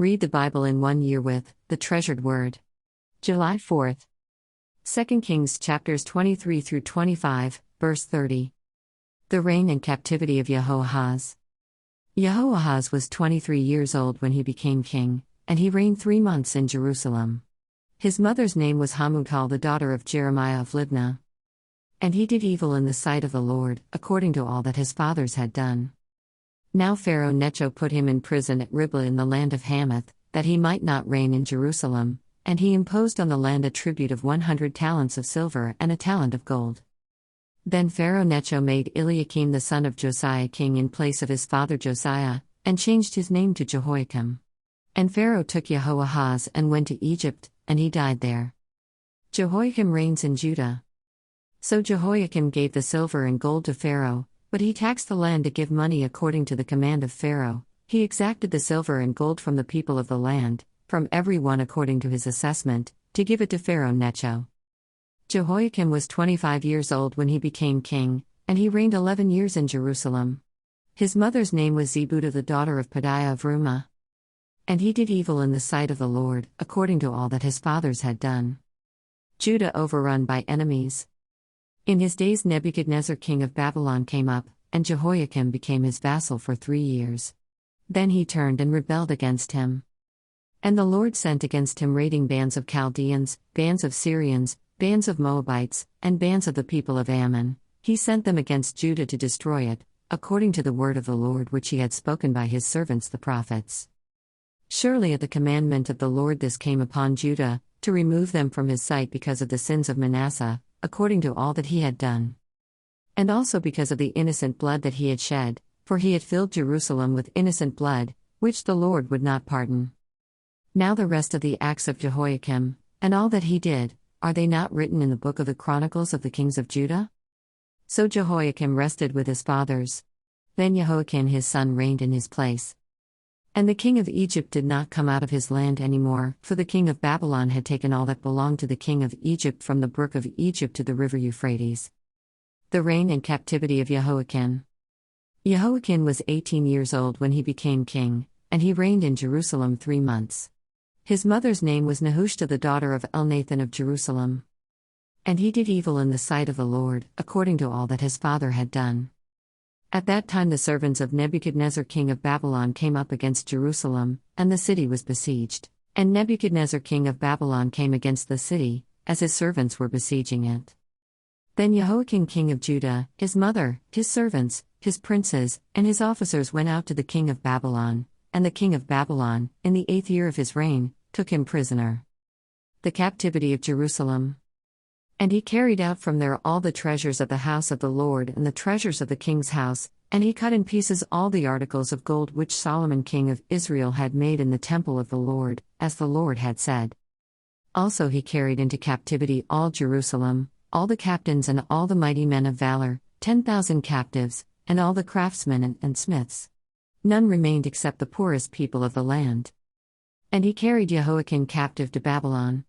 Read the Bible in 1 year with The Treasured Word. July 4th. 2 Kings chapters 23 through 25, verse 30. The reign and captivity of Jehoahaz. Jehoahaz was 23 years old when he became king, and he reigned 3 months in Jerusalem. His mother's name was Hamutal, the daughter of Jeremiah of Libnah. And he did evil in the sight of the Lord, according to all that his fathers had done. Now Pharaoh Necho put him in prison at Riblah in the land of Hamath, that he might not reign in Jerusalem, and he imposed on the land a tribute of 100 talents of silver and a talent of gold. Then Pharaoh Necho made Eliakim the son of Josiah king in place of his father Josiah, and changed his name to Jehoiakim. And Pharaoh took Jehoahaz and went to Egypt, and he died there. Jehoiakim reigns in Judah. So Jehoiakim gave the silver and gold to Pharaoh, but he taxed the land to give money according to the command of Pharaoh. He exacted the silver and gold from the people of the land, from every one according to his assessment, to give it to Pharaoh Necho. Jehoiakim was 25 years old when he became king, and he reigned 11 years in Jerusalem. His mother's name was Zebudah, the daughter of Pedaiah of Rumah. And he did evil in the sight of the Lord, according to all that his fathers had done. Judah overrun by enemies. In his days Nebuchadnezzar king of Babylon came up, and Jehoiakim became his vassal for 3 years. Then he turned and rebelled against him. And the Lord sent against him raiding bands of Chaldeans, bands of Syrians, bands of Moabites, and bands of the people of Ammon. He sent them against Judah to destroy it, according to the word of the Lord which he had spoken by his servants the prophets. Surely at the commandment of the Lord this came upon Judah, to remove them from his sight because of the sins of Manasseh, according to all that he had done. And also because of the innocent blood that he had shed, for he had filled Jerusalem with innocent blood, which the Lord would not pardon. Now the rest of the acts of Jehoiakim, and all that he did, are they not written in the book of the Chronicles of the kings of Judah? So Jehoiakim rested with his fathers. Then Jehoiakim his son reigned in his place. And the king of Egypt did not come out of his land any more, for the king of Babylon had taken all that belonged to the king of Egypt from the brook of Egypt to the river Euphrates. The reign and captivity of Jehoiakim. Jehoiakim was 18 years old when he became king, and he reigned in Jerusalem 3 months. His mother's name was Nehushta, the daughter of Elnathan of Jerusalem. And he did evil in the sight of the Lord, according to all that his father had done. At that time the servants of Nebuchadnezzar king of Babylon came up against Jerusalem, and the city was besieged. And Nebuchadnezzar king of Babylon came against the city, as his servants were besieging it. Then Jehoiakim king of Judah, his mother, his servants, his princes, and his officers went out to the king of Babylon, and the king of Babylon, in the 8th year of his reign, took him prisoner. The captivity of Jerusalem. And he carried out from there all the treasures of the house of the Lord and the treasures of the king's house, and he cut in pieces all the articles of gold which Solomon king of Israel had made in the temple of the Lord, as the Lord had said. Also he carried into captivity all Jerusalem, all the captains and all the mighty men of valor, 10,000 captives, and all the craftsmen and smiths. None remained except the poorest people of the land. And he carried Jehoiakim captive to Babylon.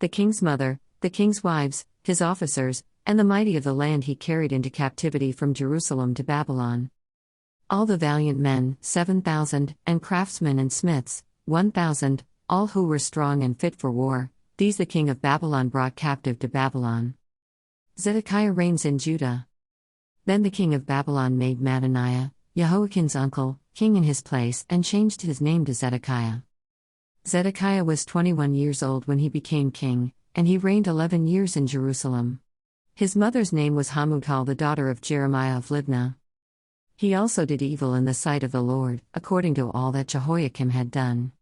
The king's mother, the king's wives, his officers, and the mighty of the land he carried into captivity from Jerusalem to Babylon. All the valiant men, 7,000, and craftsmen and smiths, 1,000, all who were strong and fit for war, these the king of Babylon brought captive to Babylon. Zedekiah reigns in Judah. Then the king of Babylon made Mattaniah, Jehoiakim's uncle, king in his place, and changed his name to Zedekiah. Zedekiah was 21 years old when he became king, and he reigned 11 years in Jerusalem. His mother's name was Hamutal, the daughter of Jeremiah of Libnah. He also did evil in the sight of the Lord, according to all that Jehoiakim had done.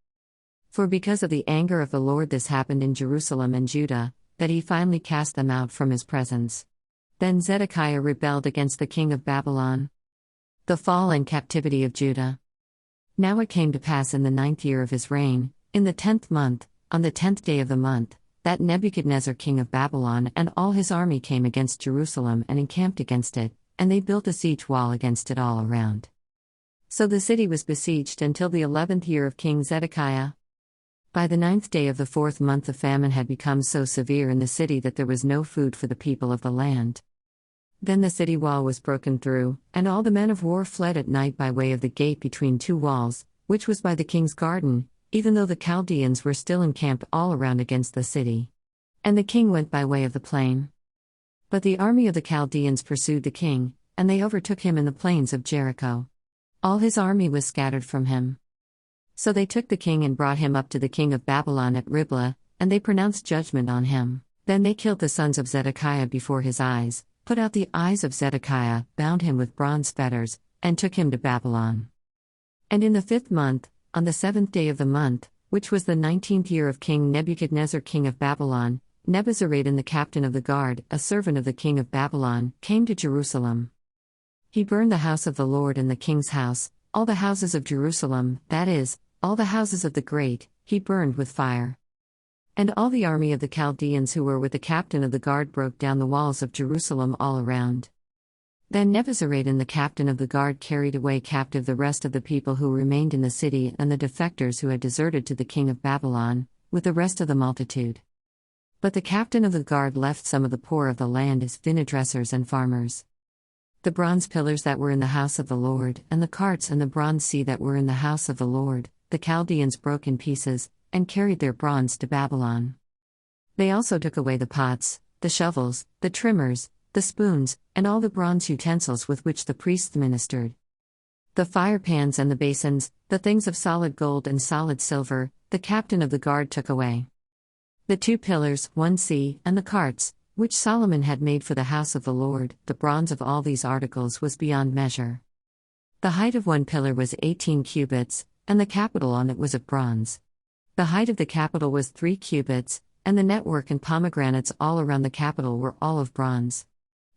For because of the anger of the Lord this happened in Jerusalem and Judah, that he finally cast them out from his presence. Then Zedekiah rebelled against the king of Babylon. The fall and captivity of Judah. Now it came to pass in the 9th year of his reign, in the 10th month, on the 10th day of the month, that Nebuchadnezzar king of Babylon and all his army came against Jerusalem and encamped against it, and they built a siege wall against it all around. So the city was besieged until the 11th year of King Zedekiah. By the 9th day of the 4th month the famine had become so severe in the city that there was no food for the people of the land. Then the city wall was broken through, and all the men of war fled at night by way of the gate between 2 walls, which was by the king's garden, even though the Chaldeans were still encamped all around against the city. And the king went by way of the plain. But the army of the Chaldeans pursued the king, and they overtook him in the plains of Jericho. All his army was scattered from him. So they took the king and brought him up to the king of Babylon at Riblah, and they pronounced judgment on him. Then they killed the sons of Zedekiah before his eyes, put out the eyes of Zedekiah, bound him with bronze fetters, and took him to Babylon. And in the 5th month, on the 7th day of the month, which was the 19th year of King Nebuchadnezzar king of Babylon, Nebuzaradan the captain of the guard, a servant of the king of Babylon, came to Jerusalem. He burned the house of the Lord and the king's house, all the houses of Jerusalem, that is, all the houses of the great, he burned with fire. And all the army of the Chaldeans who were with the captain of the guard broke down the walls of Jerusalem all around. Then Nebuzaradan the captain of the guard carried away captive the rest of the people who remained in the city and the defectors who had deserted to the king of Babylon, with the rest of the multitude. But the captain of the guard left some of the poor of the land as vinedressers and farmers. The bronze pillars that were in the house of the Lord, and the carts and the bronze sea that were in the house of the Lord, the Chaldeans broke in pieces, and carried their bronze to Babylon. They also took away the pots, the shovels, the trimmers, the spoons, and all the bronze utensils with which the priests ministered. The fire pans and the basins, the things of solid gold and solid silver, the captain of the guard took away. The 2 pillars, 1 sea, and the carts, which Solomon had made for the house of the Lord, the bronze of all these articles was beyond measure. The height of 1 pillar was 18 cubits, and the capital on it was of bronze. The height of the capital was 3 cubits, and the network and pomegranates all around the capital were all of bronze.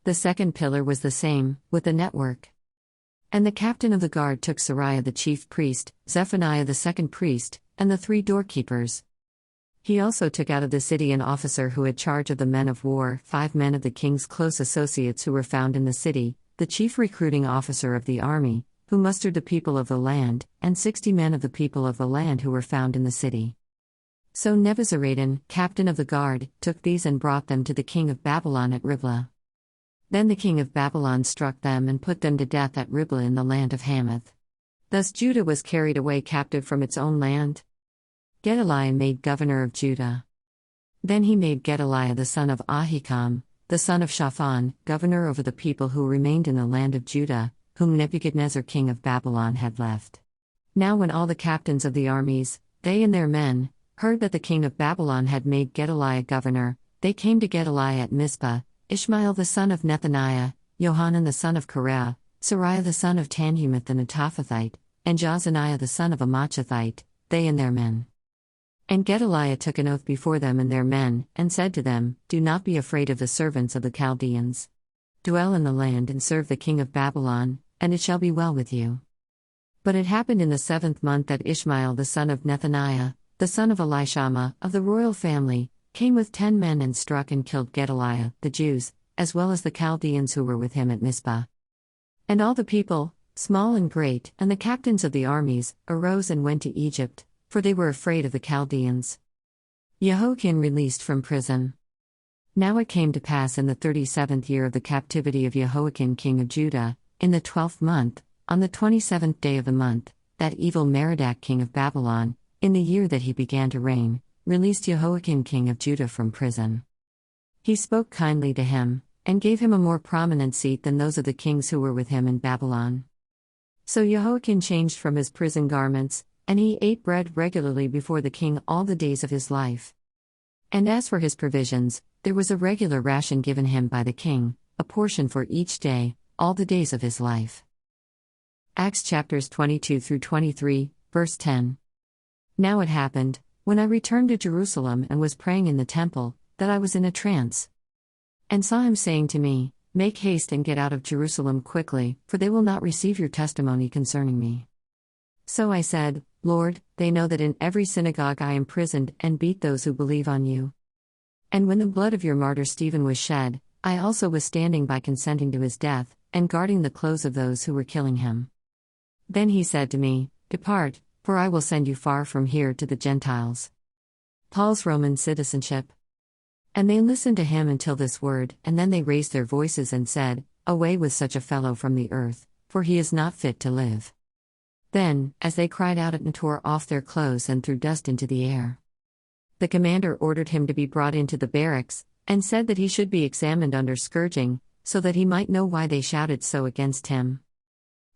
The 2nd pillar was the same, with the network. And the captain of the guard took Seraiah the chief priest, Zephaniah the 2nd priest, and the 3 doorkeepers. He also took out of the city an officer who had charge of the men of war, 5 men of the king's close associates who were found in the city, the chief recruiting officer of the army, who mustered the people of the land, and 60 men of the people of the land who were found in the city. So Nebuzaradan, captain of the guard, took these and brought them to the king of Babylon at Riblah. Then the king of Babylon struck them and put them to death at Riblah in the land of Hamath. Thus Judah was carried away captive from its own land. Gedaliah made governor of Judah. Then he made Gedaliah the son of Ahikam, the son of Shaphan, governor over the people who remained in the land of Judah, whom Nebuchadnezzar king of Babylon had left. Now when all the captains of the armies, they and their men, heard that the king of Babylon had made Gedaliah governor, they came to Gedaliah at Mizpah, Ishmael the son of Nethaniah, Johanan the son of Kareah, Seraiah the son of Tanhumeth the Netophathite, and Jazaniah the son of Amachathite, they and their men. And Gedaliah took an oath before them and their men, and said to them, Do not be afraid of the servants of the Chaldeans. Dwell in the land and serve the king of Babylon, and it shall be well with you. But it happened in the 7th month that Ishmael the son of Nethaniah, the son of Elishama, of the royal family, came with 10 men and struck and killed Gedaliah, the Jews, as well as the Chaldeans who were with him at Mizpah. And all the people, small and great, and the captains of the armies, arose and went to Egypt, for they were afraid of the Chaldeans. Jehoiakim released from prison. Now it came to pass in the 37th year of the captivity of Jehoiakim king of Judah, in the 12th month, on the 27th day of the month, that evil Merodach king of Babylon, in the year that he began to reign, released Jehoiakim king of Judah from prison. He spoke kindly to him, and gave him a more prominent seat than those of the kings who were with him in Babylon. So Jehoiakim changed from his prison garments, and he ate bread regularly before the king all the days of his life. And as for his provisions, there was a regular ration given him by the king, a portion for each day, all the days of his life. Acts chapters 22 through 23, verse 10. Now it happened, when I returned to Jerusalem and was praying in the temple, that I was in a trance. And saw him saying to me, Make haste and get out of Jerusalem quickly, for they will not receive your testimony concerning me. So I said, Lord, they know that in every synagogue I imprisoned and beat those who believe on you. And when the blood of your martyr Stephen was shed, I also was standing by consenting to his death, and guarding the clothes of those who were killing him. Then he said to me, Depart, for I will send you far from here to the Gentiles. Paul's Roman citizenship. And they listened to him until this word, and then they raised their voices and said, Away with such a fellow from the earth, for he is not fit to live. Then, as they cried out and tore off their clothes and threw dust into the air, the commander ordered him to be brought into the barracks, and said that he should be examined under scourging, so that he might know why they shouted so against him.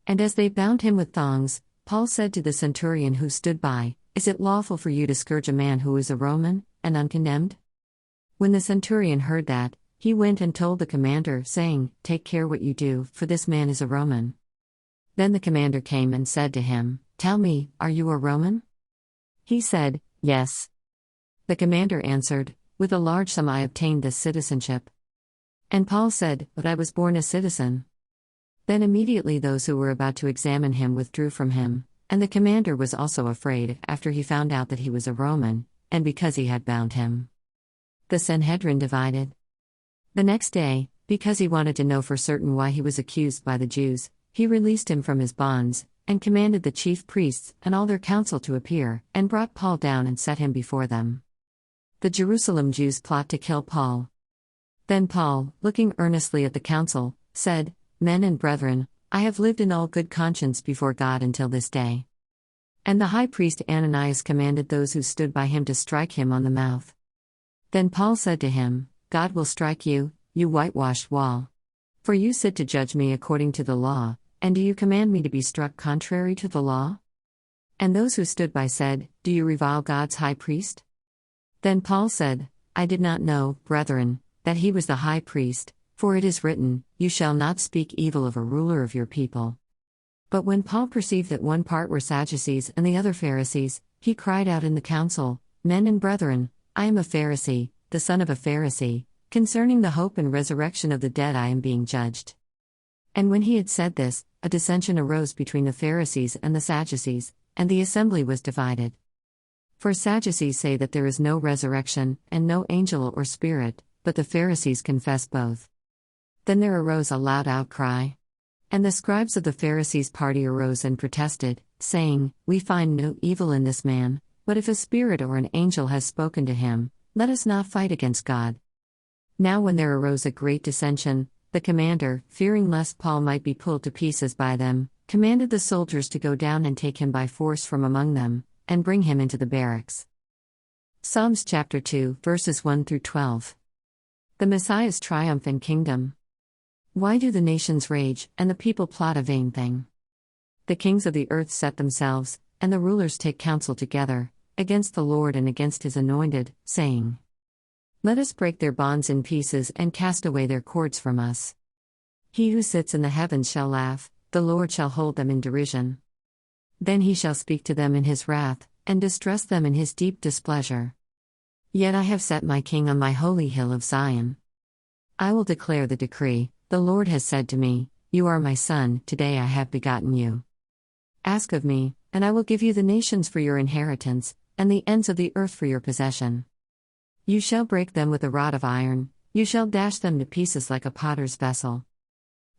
And as they bound him with thongs, Paul said to the centurion who stood by, "Is it lawful for you to scourge a man who is a Roman, and uncondemned?" When the centurion heard that, he went and told the commander, saying, "Take care what you do, for this man is a Roman." Then the commander came and said to him, "Tell me, are you a Roman?" He said, "Yes." The commander answered, "With a large sum I obtained this citizenship." And Paul said, "But I was born a citizen." Then immediately those who were about to examine him withdrew from him, and the commander was also afraid after he found out that he was a Roman, and because he had bound him. The Sanhedrin divided. The next day, because he wanted to know for certain why he was accused by the Jews, he released him from his bonds, and commanded the chief priests and all their council to appear, and brought Paul down and set him before them. The Jerusalem Jews plot to kill Paul. Then Paul, looking earnestly at the council, said, "Men and brethren, I have lived in all good conscience before God until this day." And the high priest Ananias commanded those who stood by him to strike him on the mouth. Then Paul said to him, "God will strike you, you whitewashed wall. For you sit to judge me according to the law, and do you command me to be struck contrary to the law?" And those who stood by said, "Do you revile God's high priest?" Then Paul said, "I did not know, brethren, that he was the high priest, for it is written, 'You shall not speak evil of a ruler of your people.'" But when Paul perceived that one part were Sadducees and the other Pharisees, he cried out in the council, "Men and brethren, I am a Pharisee, the son of a Pharisee. Concerning the hope and resurrection of the dead I am being judged." And when he had said this, a dissension arose between the Pharisees and the Sadducees, and the assembly was divided. For Sadducees say that there is no resurrection, and no angel or spirit, but the Pharisees confess both. Then there arose a loud outcry. And the scribes of the Pharisees' party arose and protested, saying, "We find no evil in this man, but if a spirit or an angel has spoken to him, let us not fight against God." Now when there arose a great dissension, the commander, fearing lest Paul might be pulled to pieces by them, commanded the soldiers to go down and take him by force from among them, and bring him into the barracks. Psalms chapter 2, verses 1 through 12. The Messiah's triumph and kingdom. Why do the nations rage, and the people plot a vain thing? The kings of the earth set themselves, and the rulers take counsel together, against the Lord and against his anointed, saying, "Let us break their bonds in pieces and cast away their cords from us." He who sits in the heavens shall laugh, the Lord shall hold them in derision. Then he shall speak to them in his wrath, and distress them in his deep displeasure. Yet I have set my king on my holy hill of Zion. I will declare the decree, the Lord has said to me, "You are my son, today I have begotten you." Ask of me, and I will give you the nations for your inheritance, and the ends of the earth for your possession. You shall break them with a rod of iron, you shall dash them to pieces like a potter's vessel.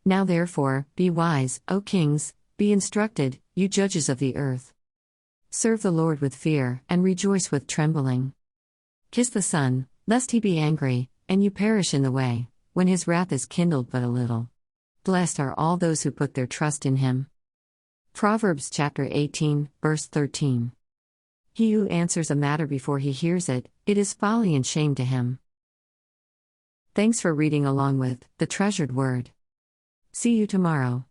Now therefore, be wise, O kings, be instructed, you judges of the earth. Serve the Lord with fear, and rejoice with trembling. Kiss the Son, lest he be angry, and you perish in the way, when his wrath is kindled but a little. Blessed are all those who put their trust in him. Proverbs chapter 18, verse 13. He who answers a matter before he hears it, it is folly and shame to him. Thanks for reading along with The Treasured Word. See you tomorrow.